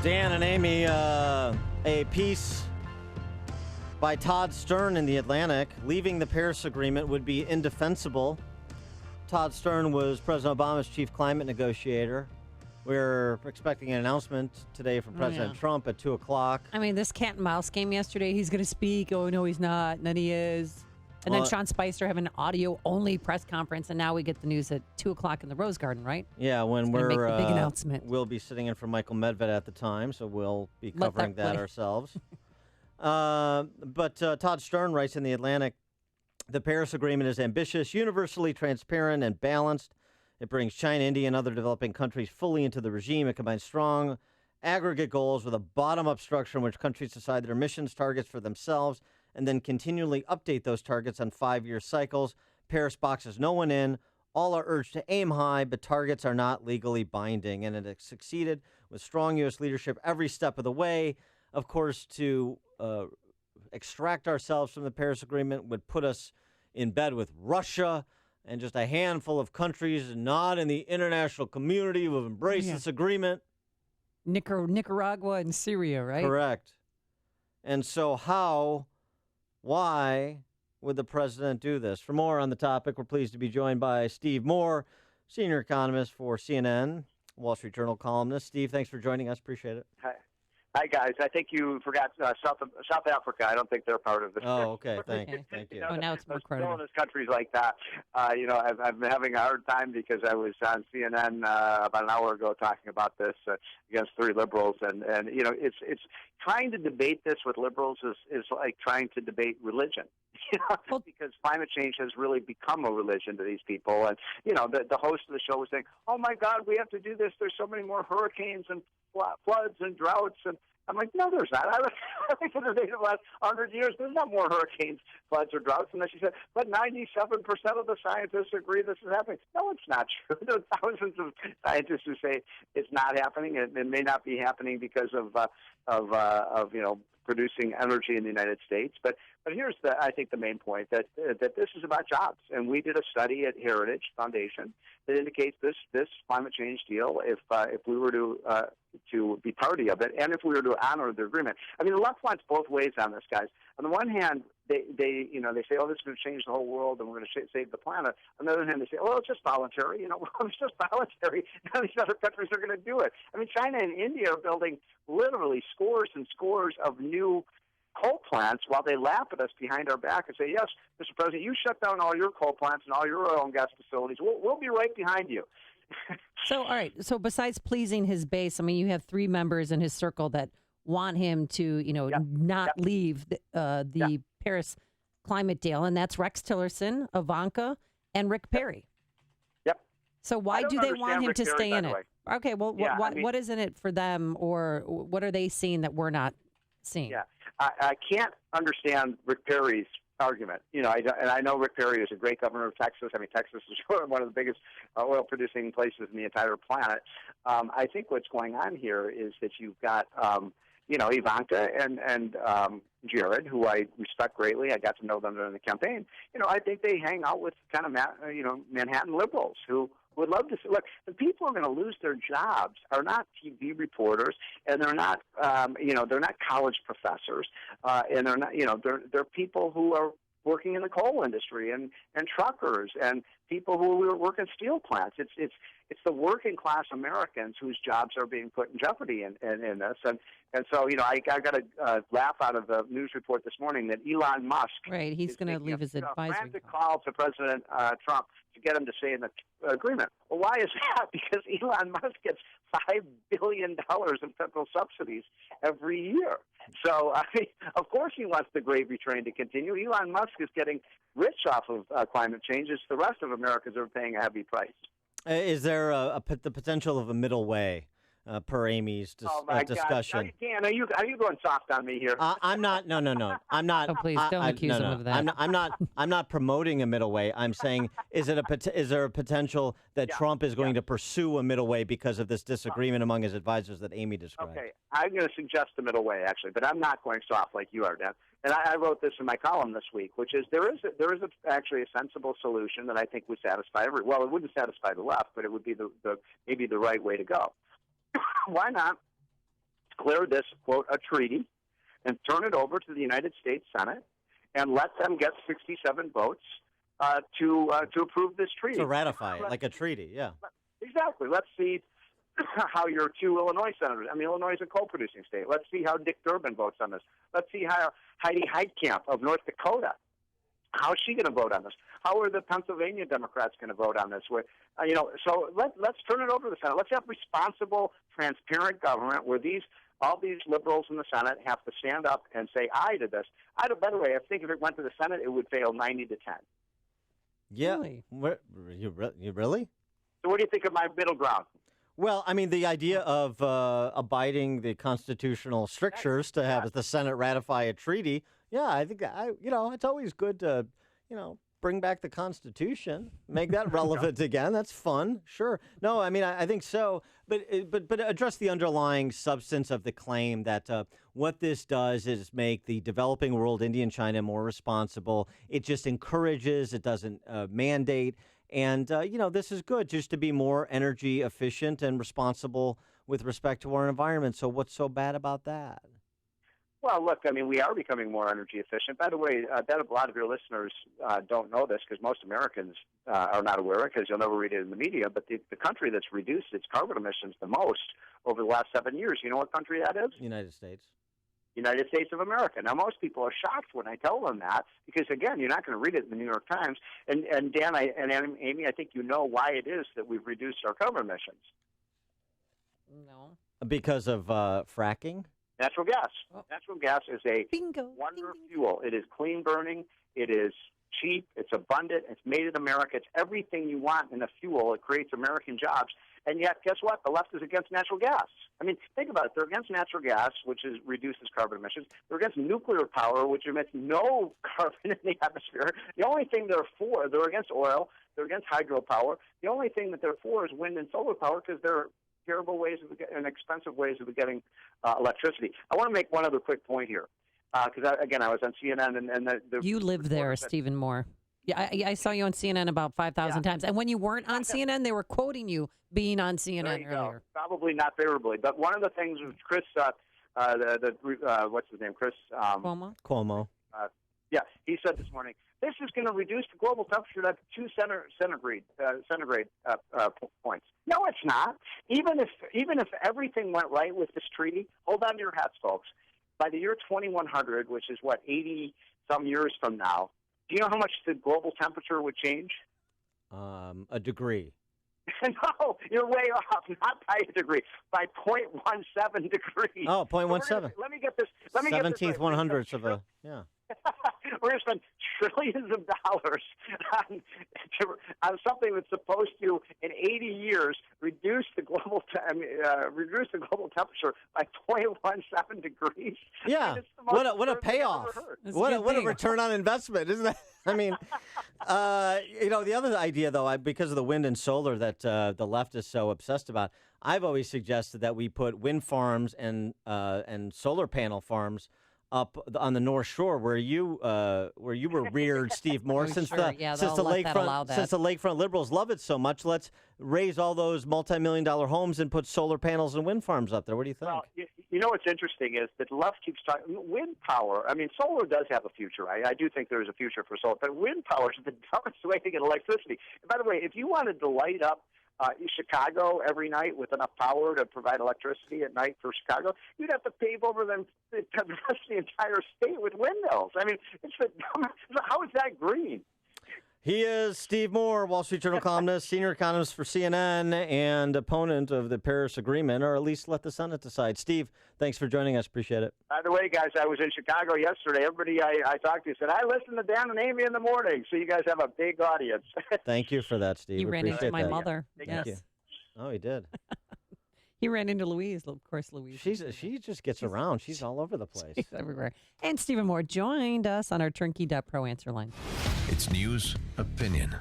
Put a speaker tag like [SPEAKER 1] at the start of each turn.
[SPEAKER 1] Dan and Amy, a piece by Todd Stern in The Atlantic. Leaving the Paris Agreement would be indefensible. Todd Stern was President Obama's chief climate negotiator. We're expecting an announcement today from President Trump at 2 o'clock.
[SPEAKER 2] I mean, this cat and mouse game yesterday, he's going to speak. Oh, no, he's not. And then he is. And then Sean Spicer having an audio-only press conference, and now we get the news at 2 o'clock in the Rose Garden, right?
[SPEAKER 1] Yeah, when
[SPEAKER 2] we're
[SPEAKER 1] make
[SPEAKER 2] the big announcement.
[SPEAKER 1] We'll be sitting in for Michael Medved at the time, so we'll be covering that ourselves. But Todd Stern writes in The Atlantic, the Paris Agreement is ambitious, universally transparent, and balanced. It brings China, India, and other developing countries fully into the regime. It combines strong aggregate goals with a bottom-up structure in which countries decide their emissions targets for themselves and then continually update those targets on 5-year cycles. Paris boxes no one in. All are urged to aim high, but targets are not legally binding. And it has succeeded with strong U.S. leadership every step of the way. Of course, to extract ourselves from the Paris Agreement would put us in bed with Russia and just a handful of countries not in the international community who have embraced this agreement.
[SPEAKER 2] Nicaragua and Syria, right?
[SPEAKER 1] Correct. And so why would the president do this? For more on the topic, we're pleased to be joined by Steve Moore, senior economist for CNN, Wall Street Journal columnist. Steve, thanks for joining us. Appreciate it.
[SPEAKER 3] Hi, guys. I think you forgot South Africa. I don't think they're part of this.
[SPEAKER 1] Oh, okay. Thank you.
[SPEAKER 2] Oh, now it's more credible.
[SPEAKER 3] There's countries like that. I've been having a hard time because I was on CNN about an hour ago talking about this against 3 liberals, and it's trying to debate this with liberals is like trying to debate religion. Because climate change has really become a religion to these people. And, the host of the show was saying, oh, my God, we have to do this. There's so many more hurricanes and floods and droughts. And I'm like, no, there's not. I think in the last 100 years, there's not more hurricanes, floods, or droughts. And then she said, but 97% of the scientists agree this is happening. No, it's not true. There are thousands of scientists who say it's not happening. It may not be happening because of producing energy in the United States. But here's I think the main point that this is about jobs. And we did a study at Heritage Foundation that indicates this climate change deal, if we were to be party of it, and if we were to honor the agreement. I mean, the left wants both ways on this, guys. On the one hand, they say, oh, this is going to change the whole world, and we're going to save the planet. On the other hand, they say, oh, it's just voluntary. It's just voluntary. None of these other countries are going to do it. I mean, China and India are building literally scores and scores of new coal plants while they laugh at us behind our back and say, yes, Mr. President, you shut down all your coal plants and all your oil and gas facilities. We'll be right behind you.
[SPEAKER 2] So, all right. So besides pleasing his base, I mean, you have 3 members in his circle that want him to, not leave the Paris climate deal, and that's Rex Tillerson, Ivanka, and Rick Perry.
[SPEAKER 3] Yep.
[SPEAKER 2] So why do they want him
[SPEAKER 3] Rick
[SPEAKER 2] to
[SPEAKER 3] Perry,
[SPEAKER 2] stay in it?
[SPEAKER 3] Way.
[SPEAKER 2] Okay, well, what is in it for them, or what are they seeing that we're not seeing?
[SPEAKER 3] Yeah, I can't understand Rick Perry's argument. I know Rick Perry is a great governor of Texas. I mean, Texas is one of the biggest oil-producing places in the entire planet. I think what's going on here is that you've got, Ivanka and Jared, who I respect greatly. I got to know them during the campaign. I think they hang out with kind of Manhattan liberals who would love to see. Look, the people who are going to lose their jobs are not TV reporters, and they're not, they're not college professors, and they're not, they're people who are working in the coal industry and truckers and people who work in steel plants. It's the working class Americans whose jobs are being put in jeopardy in this. And so, I got a laugh out of the news report this morning that Elon Musk
[SPEAKER 2] he's going to leave his advisory.
[SPEAKER 3] Frantic call to President Trump to get him to stay in the agreement. Well, why is that? Because Elon Musk gets $5 billion in federal subsidies every year. So, of course he wants the gravy train to continue. Elon Musk is getting rich off of climate change. It's the rest of Americans are paying a heavy price.
[SPEAKER 1] Is there the potential of a middle way per Amy's discussion?
[SPEAKER 3] God. Dan, are you going soft on me here?
[SPEAKER 1] I'm not. No. I'm not.
[SPEAKER 2] Oh, please don't accuse him of that.
[SPEAKER 1] I'm not promoting a middle way. I'm saying, is there a potential that Trump is going to pursue a middle way because of this disagreement among his advisors that Amy described?
[SPEAKER 3] Okay, I'm going to suggest the middle way actually, but I'm not going soft like you are, Dan. And I wrote this in my column this week, which is there is actually a sensible solution that I think would satisfy it wouldn't satisfy the left, but it would be maybe the right way to go. Why not declare this, quote, a treaty, and turn it over to the United States Senate and let them get 67 votes to approve this treaty.
[SPEAKER 1] To ratify it, like a treaty, yeah.
[SPEAKER 3] Exactly. Let's see how your two Illinois senators, Illinois is a co-producing state. Let's see how Dick Durbin votes on this. Let's see how Heidi Heitkamp of North Dakota, how is she going to vote on this? How are the Pennsylvania Democrats going to vote on this? So let's turn it over to the Senate. Let's have responsible, transparent government where all these liberals in the Senate have to stand up and say aye to this. By the way, I think if it went to the Senate, it would fail 90 to 10.
[SPEAKER 1] Yeah.
[SPEAKER 2] Really?
[SPEAKER 1] You really?
[SPEAKER 3] So what do you think of my middle ground?
[SPEAKER 1] Well, the idea of abiding the constitutional strictures to have the Senate ratify a treaty, yeah, I think it's always good to, bring back the Constitution, make that relevant again. That's fun, sure. No, I think so, but address the underlying substance of the claim that what this does is make the developing world, India and China, more responsible. It just encourages, it doesn't mandate. And, this is good just to be more energy efficient and responsible with respect to our environment. So what's so bad about that?
[SPEAKER 3] Well, look, we are becoming more energy efficient. By the way, I bet a lot of your listeners don't know this because most Americans are not aware of it because you'll never read it in the media. But the country that's reduced its carbon emissions the most over the last 7 years, you know what country that is?
[SPEAKER 1] United States.
[SPEAKER 3] United States of America. Now, most people are shocked when I tell them that because, again, you're not going to read it in the New York Times. And Dan and Amy, I think you know why it is that we've reduced our carbon emissions.
[SPEAKER 2] No.
[SPEAKER 1] Because of fracking?
[SPEAKER 3] Natural gas.
[SPEAKER 2] Oh.
[SPEAKER 3] Natural gas is a wonder fuel. It is clean burning. It is cheap. It's abundant. It's made in America. It's everything you want in a fuel. It creates American jobs. And yet, guess what? The left is against natural gas. Think about it. They're against natural gas, which reduces carbon emissions. They're against nuclear power, which emits no carbon in the atmosphere. The only thing they're for, they're against oil. They're against hydropower. The only thing that they're for is wind and solar power because they're terrible ways and expensive ways of getting electricity. I want to make one other quick point here because, I was on CNN and
[SPEAKER 2] you live there, Stephen Moore. Yeah, I saw you on CNN about 5,000 times. And when you weren't on CNN, they were quoting you being on CNN earlier.
[SPEAKER 3] Probably not favorably. But one of the things was Chris, what's his name? Chris
[SPEAKER 2] Cuomo.
[SPEAKER 3] Yeah, he said this morning, this is going to reduce the global temperature to 2 centigrade points. No, it's not. Even if everything went right with this treaty, hold on to your hats, folks. By the year 2100, which is 80 some years from now, do you know how much the global temperature would change?
[SPEAKER 1] A degree.
[SPEAKER 3] No, you're way off. Not by a degree, by 0.17 degrees.
[SPEAKER 1] Oh, 0.17.
[SPEAKER 3] Let me get this.
[SPEAKER 1] 17th 100th of a, yeah.
[SPEAKER 3] We're going to spend trillions of dollars on something that's supposed to, in 80 years, reduce the global temperature by 0.17 degrees.
[SPEAKER 1] Yeah, what a payoff! What a return on investment, isn't that? The other idea, though, because of the wind and solar that the left is so obsessed about, I've always suggested that we put wind farms and solar panel farms up on the North Shore where you were reared, Steve Moore. Since the lakefront liberals love it so much, let's raise all those multi-million-dollar homes and put solar panels and wind farms up there. What do you think?
[SPEAKER 3] Well, you know what's interesting is that the left keeps talking wind power. Solar does have a future. I do think there is a future for solar, but wind power is the dumbest way to get electricity. And by the way, if you wanted to light up Chicago every night with enough power to provide electricity at night for Chicago, you'd have to pave over the rest of the entire state with windmills. It's the dumbest. How is that green?
[SPEAKER 1] He is Steve Moore, Wall Street Journal columnist, senior economist for CNN, and opponent of the Paris Agreement, or at least let the Senate decide. Steve, thanks for joining us. Appreciate it.
[SPEAKER 3] By the way, guys, I was in Chicago yesterday. Everybody I talked to said, I listen to Dan and Amy in the morning, so you guys have a big audience.
[SPEAKER 1] Thank you for that, Steve.
[SPEAKER 2] You ran into my mother.
[SPEAKER 1] Thank you. Oh, he did.
[SPEAKER 2] He ran into Louise. Of course, Louise.
[SPEAKER 1] She just gets around. She's all over the place.
[SPEAKER 2] She's everywhere. And Stephen Moore joined us on our Turnkey.Pro answer line.
[SPEAKER 4] It's news, opinion,